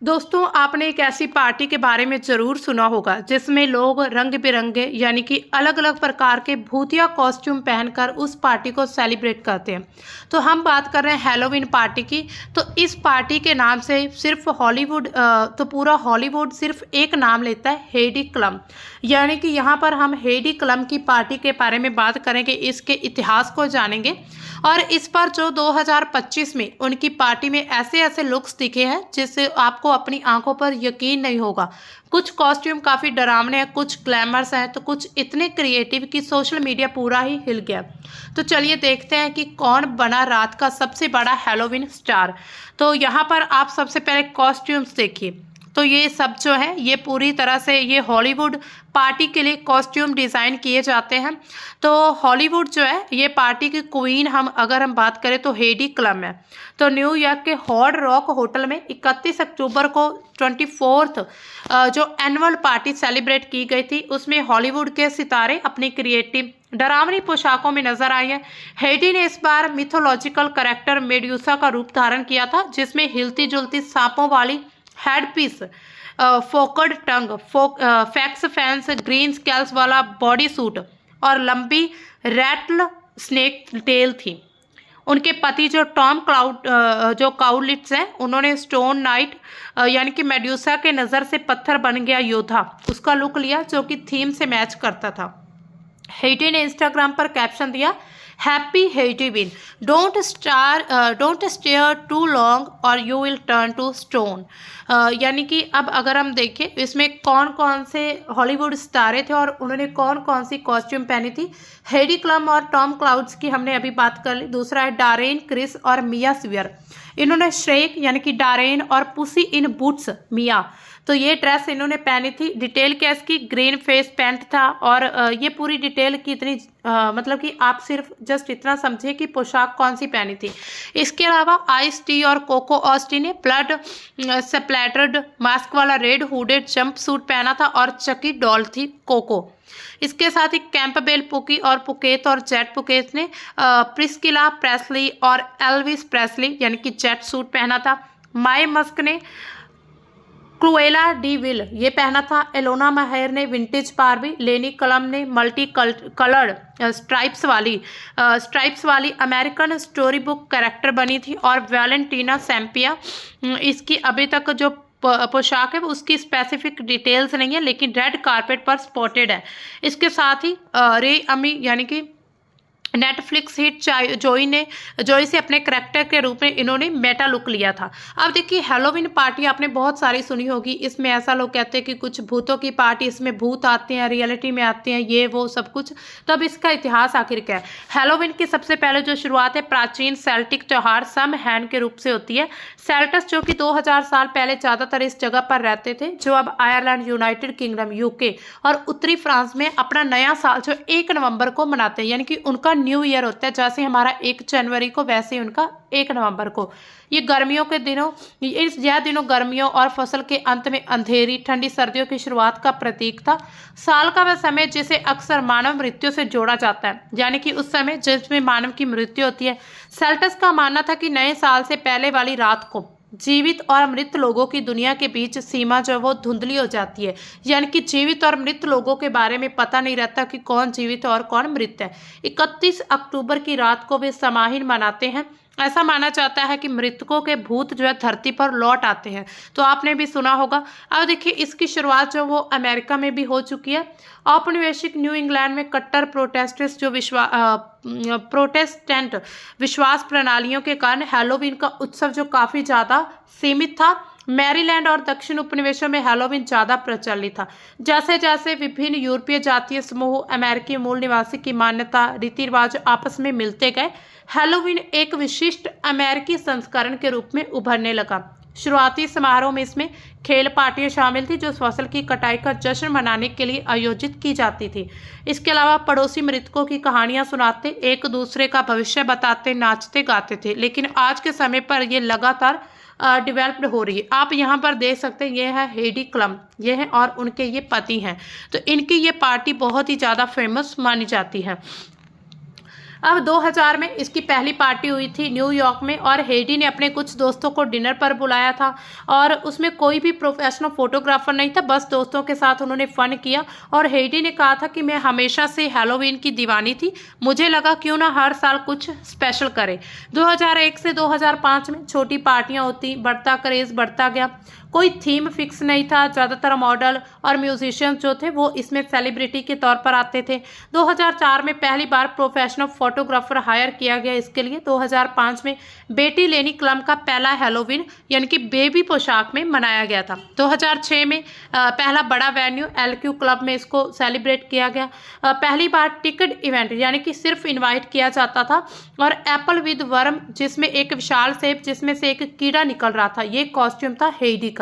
दोस्तों, आपने एक ऐसी पार्टी के बारे में ज़रूर सुना होगा जिसमें लोग रंग बिरंगे यानी कि अलग अलग प्रकार के भूतिया कॉस्ट्यूम पहनकर उस पार्टी को सेलिब्रेट करते हैं। तो हम बात कर रहे हैं हैलोवीन पार्टी की। तो इस पार्टी के नाम से सिर्फ हॉलीवुड तो पूरा हॉलीवुड सिर्फ एक नाम लेता है, हेडी क्लम। यानी कि यहाँ पर हम हेडी क्लम की पार्टी के बारे में बात करेंगे, इसके इतिहास को जानेंगे और इस पर जो 2025 में उनकी पार्टी में ऐसे ऐसे लुक्स दिखे हैं जिससे आपको अपनी आंखों पर यकीन नहीं होगा। कुछ कॉस्ट्यूम काफ़ी डरावने हैं, कुछ ग्लैमरस हैं, तो कुछ इतने क्रिएटिव कि सोशल मीडिया पूरा ही हिल गया। तो चलिए देखते हैं कि कौन बना रात का सबसे बड़ा हैलोवीन स्टार। तो यहाँ पर आप सबसे पहले कॉस्ट्यूम्स देखिए। तो ये सब जो है ये पूरी तरह से ये हॉलीवुड पार्टी के लिए कॉस्ट्यूम डिज़ाइन किए जाते हैं। तो हॉलीवुड जो है ये पार्टी की क्वीन अगर हम बात करें तो हेडी क्लम है। तो न्यूयॉर्क के हॉर्ड रॉक होटल में 31 अक्टूबर को 24th जो एनुअल पार्टी सेलिब्रेट की गई थी, उसमें हॉलीवुड के सितारे अपनी क्रिएटिव डरावनी पोशाकों में नजर आए हैं। हेडी ने इस बार मिथोलॉजिकल कैरेक्टर मेड्यूसा का रूप धारण किया था, जिसमें हिलती जुलती सांपों वाली हेडपीस, फोकड टंग, फैक्स फैंस, ग्रीन स्केल्स वाला बॉडी सूट और लंबी रैटल स्नेक टेल थी। उनके पति जो टॉम जो काउलिट्स हैं, उन्होंने स्टोन नाइट यानी कि मेड्यूसा के नज़र से पत्थर बन गया योद्धा उसका लुक लिया, जो कि थीम से मैच करता था। हेडी ने इंस्टाग्राम पर कैप्शन दिया, happy Halloween, don't stare too long और you will turn to stone. यानी कि अब अगर हम देखें इसमें कौन कौन से हॉलीवुड सितारे थे और उन्होंने कौन कौन सी कॉस्ट्यूम पहनी थी। हेडी क्लम और टॉम क्लाउड्स की हमने अभी बात कर ली। दूसरा है डारेन क्रिस और मिया स्वियर। इन्होंने श्रेक यानी कि डारेन और पुसी इन बूट्स मिया, तो ये ड्रेस इन्होंने पहनी थी। डिटेल क्या इसकी, ग्रीन फेस पेंट था और ये पूरी डिटेल की इतनी मतलब कि आप सिर्फ जस्ट इतना समझिए कि पोशाक कौन सी पहनी थी। इसके अलावा आइस टी और कोको ऑस्टी ने ब्लड स्प्लैटर्ड मास्क वाला रेड हुडेड जंप सूट पहना था और चकी डॉल थी कोको। इसके साथ ही कैंपबेल पुकी और पुकेत और जेट पुकेत ने प्रिस्किला प्रेस्ली और एल्विस प्रेस्ली यानी कि जेट सूट पहना था। माई मस्क ने क्लुएला डी विल ये पहना था। एलोना माहेर ने विंटेज बारबी, लेनी कलम ने मल्टी कलर्ड स्ट्राइप्स वाली अमेरिकन स्टोरी बुक कैरेक्टर बनी थी और वैलेंटीना सैम्पिया, इसकी अभी तक जो पोशाक है उसकी स्पेसिफिक डिटेल्स नहीं है, लेकिन रेड कारपेट पर स्पॉटेड है। इसके साथ ही रे अमी यानी कि नेटफ्लिक्स हिट जोई से अपने करैक्टर के रूप में इन्होंने मेटा लुक लिया था। अब देखिए हैलोवीन पार्टी आपने बहुत सारी सुनी होगी। इसमें ऐसा लोग कहते हैं कि कुछ भूतों की पार्टी, इसमें भूत आते हैं, रियलिटी में आते हैं, ये वो सब कुछ। तो अब इसका इतिहास आखिर क्या है। हैलोवीन की सबसे पहले जो शुरुआत है प्राचीन सेल्टिक त्यौहार समहैन के रूप से होती है। सेल्टस जो कि 2000 साल पहले ज़्यादातर इस जगह पर रहते थे, जो अब आयरलैंड, यूनाइटेड किंगडम, यूके और उत्तरी फ्रांस में अपना नया साल जो 1 नवंबर को मनाते हैं, यानी कि उनका न्यू ईयर होता है। जैसे हमारा 1 जनवरी को, वैसे ही उनका 1 नवंबर को। ये गर्मियों के दिनों यह दिनों गर्मियों और फसल के अंत में अंधेरी ठंडी सर्दियों की शुरुआत का प्रतीक था। साल का वह समय जिसे अक्सर मानव मृत्यु से जोड़ा जाता है, यानी कि उस समय जिसमें मानव की मृत्यु होती है। सेल्टस का मानना था कि नए साल से पहले वाली रात को जीवित और मृत लोगों की दुनिया के बीच सीमा जो वो धुंधली हो जाती है, यानी कि जीवित और मृत लोगों के बारे में पता नहीं रहता कि कौन जीवित है और कौन मृत है। 31 अक्टूबर की रात को वे समाहीन मनाते हैं। ऐसा माना जाता है कि मृतकों के भूत जो है धरती पर लौट आते हैं। तो आपने भी सुना होगा। अब देखिए इसकी शुरुआत जो वो अमेरिका में भी हो चुकी है। औपनिवेशिक न्यू इंग्लैंड में कट्टर प्रोटेस्टेंट विश्वास प्रणालियों के कारण हैलोवीन का उत्सव जो काफ़ी ज़्यादा सीमित था। मैरीलैंड और दक्षिण उपनिवेशों में हैलोवीन ज़्यादा प्रचलित था। जैसे जैसे विभिन्न यूरोपीय जातीय समूह अमेरिकी मूल निवासी की मान्यता रीति रिवाज आपस में मिलते गए, हैलोवीन एक विशिष्ट अमेरिकी संस्करण के रूप में उभरने लगा। शुरुआती समारोह में इसमें खेल पार्टियां शामिल थी, जो फसल की कटाई का जश्न मनाने के लिए आयोजित की जाती थी। इसके अलावा पड़ोसी मृतकों की कहानियां सुनाते, एक दूसरे का भविष्य बताते, नाचते गाते थे। लेकिन आज के समय पर यह लगातार डेवलप्ड हो रही है। आप यहाँ पर देख सकते हैं, ये है हेडी क्लम, ये है और उनके ये पति हैं। तो इनकी ये पार्टी बहुत ही ज़्यादा फेमस मानी जाती है। अब 2000 में इसकी पहली पार्टी हुई थी न्यूयॉर्क में और हेडी ने अपने कुछ दोस्तों को डिनर पर बुलाया था और उसमें कोई भी प्रोफेशनल फोटोग्राफर नहीं था, बस दोस्तों के साथ उन्होंने फन किया। और हेडी ने कहा था कि मैं हमेशा से हैलोवीन की दीवानी थी, मुझे लगा क्यों ना हर साल कुछ स्पेशल करें। 2001 से 2005 में छोटी पार्टियां होती, बढ़ता क्रेज बढ़ता गया, कोई थीम फिक्स नहीं था। ज़्यादातर मॉडल और म्यूजिशियन जो थे वो इसमें सेलिब्रिटी के तौर पर आते थे। 2004 में पहली बार प्रोफेशनल फोटोग्राफर हायर किया गया इसके लिए। 2005 में बेटी लेनी क्लब का पहला हैलोवीन यानी कि बेबी पोशाक में मनाया गया था। 2006 में पहला बड़ा वेन्यू LQ क्लब में इसको सेलिब्रेट किया गया। पहली बार टिकट इवेंट यानी कि सिर्फ इन्वाइट किया जाता था और एप्पल विद वर्म जिसमें एक विशाल सेब जिसमें से एक कीड़ा निकल रहा था, ये कॉस्ट्यूम था हेडी का।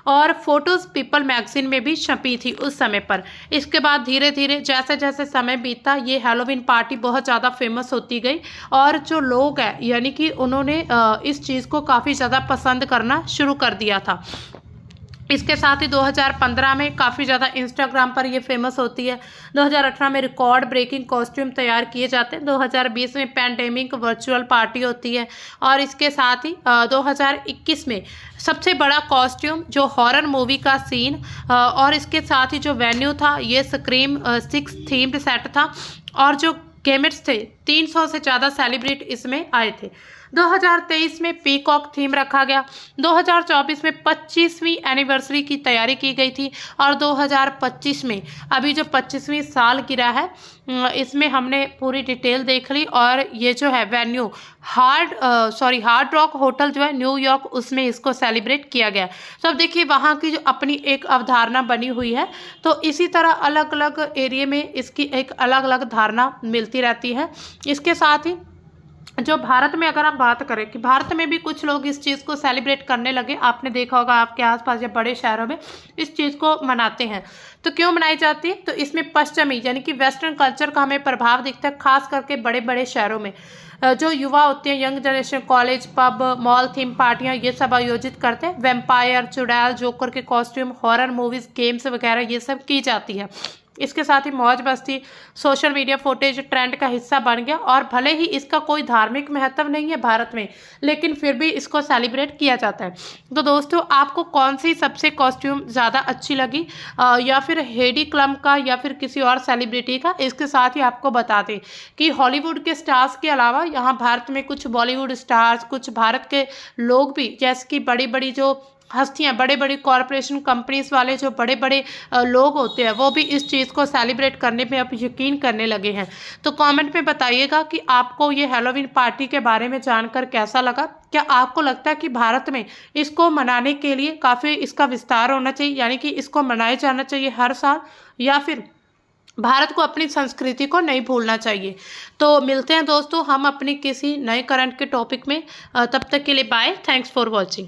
और फोटोज पीपल मैगजीन में भी छपी थी उस समय पर। इसके बाद धीरे धीरे जैसे जैसे समय बीता ये हैलोवीन पार्टी बहुत ज़्यादा फेमस होती गई और जो लोग हैं यानी कि उन्होंने इस चीज़ को काफ़ी ज़्यादा पसंद करना शुरू कर दिया था। इसके साथ ही 2015 में काफ़ी ज़्यादा इंस्टाग्राम पर ये फेमस होती है। 2018 में रिकॉर्ड ब्रेकिंग कॉस्ट्यूम तैयार किए जाते हैं। 2020 में पैंडेमिक वर्चुअल पार्टी होती है और इसके साथ ही 2021 में सबसे बड़ा कॉस्ट्यूम जो हॉरर मूवी का सीन और इसके साथ ही जो वेन्यू था ये स्क्रीम 6 थीम्ड सेट था और जो गेमिट्स थे 300 से ज़्यादा सेलिब्रिटी इसमें आए थे। 2023 में पीकॉक थीम रखा गया। 2024 में 25वीं एनिवर्सरी की तैयारी की गई थी और 2025 में अभी जो 25वीं साल गिरा है इसमें हमने पूरी डिटेल देख ली और ये जो है वेन्यू हार्ड रॉक होटल जो है न्यूयॉर्क उसमें इसको सेलिब्रेट किया गया। तो अब देखिए वहाँ की जो अपनी एक अवधारणा बनी हुई है, तो इसी तरह अलग अलग एरिया में इसकी एक अलग अलग धारणा मिलती रहती है। इसके साथ ही जो भारत में अगर हम बात करें कि भारत में भी कुछ लोग इस चीज़ को सेलिब्रेट करने लगे। आपने देखा होगा आपके आसपास या बड़े शहरों में इस चीज़ को मनाते हैं। तो क्यों मनाई जाती है? तो इसमें पश्चिमी यानी कि वेस्टर्न कल्चर का हमें प्रभाव दिखता है, खास करके बड़े बड़े शहरों में जो युवा होते हैं, young generation, college, pub, mall theme पार्टियां ये सब आयोजित करते हैं। वेम्पायर, चुड़ैल, जोकर के कॉस्ट्यूम, हॉरर मूवीज, गेम्स वगैरह ये सब की जाती है। इसके साथ ही मौज मस्ती, सोशल मीडिया फुटेज ट्रेंड का हिस्सा बन गया और भले ही इसका कोई धार्मिक महत्व नहीं है भारत में, लेकिन फिर भी इसको सेलिब्रेट किया जाता है। तो दोस्तों आपको कौन सी सबसे कॉस्ट्यूम ज़्यादा अच्छी लगी या फिर हेडी क्लम का या फिर किसी और सेलिब्रिटी का? इसके साथ ही आपको बता दें कि हॉलीवुड के स्टार्स के अलावा यहाँ भारत में कुछ बॉलीवुड स्टार्स, कुछ भारत के लोग भी जैसे कि बड़ी बड़ी जो हस्तियां, बड़े बड़ी कॉरपोरेशन कंपनीज वाले जो बड़े बड़े लोग होते हैं वो भी इस चीज़ को सेलिब्रेट करने पे अब यकीन करने लगे हैं। तो कमेंट में बताइएगा कि आपको ये हैलोवीन पार्टी के बारे में जानकर कैसा लगा। क्या आपको लगता है कि भारत में इसको मनाने के लिए काफ़ी इसका विस्तार होना चाहिए यानी कि इसको मनाया जाना चाहिए हर साल, या फिर भारत को अपनी संस्कृति को नहीं भूलना चाहिए? तो मिलते हैं दोस्तों हम अपनी किसी नए करंट के टॉपिक में। तब तक के लिए बाय, थैंक्स फॉर वॉचिंग।